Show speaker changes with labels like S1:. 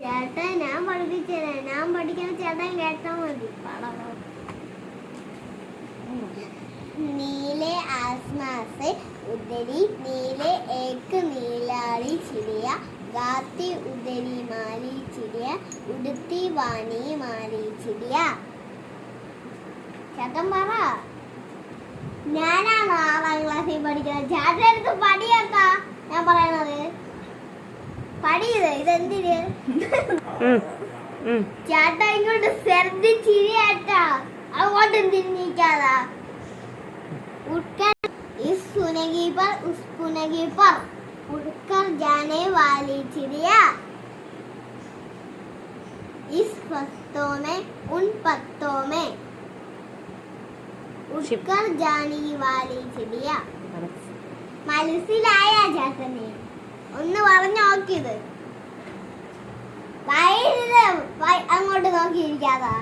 S1: ചേട്ടാ ഞാൻ പഠിപ്പിച്ചേരാ, ഞാൻ പഠിക്കുന്ന ചേട്ടൻ കേട്ടാ മതി. नीले आसमां से उतरी नीले एक नीलाड़ी चिड़िया गाती उतरी माली चिड़िया उड़ती वाणी माली चिड़िया. ചേട്ടൻ പറ. ഞാനാണോ 6ാം ക്ലാസ്സിൽ പഠിക്കുന്നത്? ചേട്ടൻ എടുത്ത് പടിയാക്കാ ഞാൻ പറയണത്. പടിയത് ഇതെന്തിന്? ചേട്ടാ ഇങ്ങോട്ട് ശ്രദ്ധിച്ചിരിയാട്ടാ, അങ്ങോട്ട് തിരിഞ്ഞിരിക്കാതാ. उठकर इस सुनेगी पर उस पुनेगी पर उड़कर जाने वाली चिड़िया, इस पत्तों में उन पत्तों में उड़कर जाने वाली चिड़िया. മനസ്സിലായ ചേട്ടനെ? ഒന്ന് പറഞ്ഞു നോക്കിയത്. അങ്ങോട്ട് നോക്കിയിരിക്കാതാ.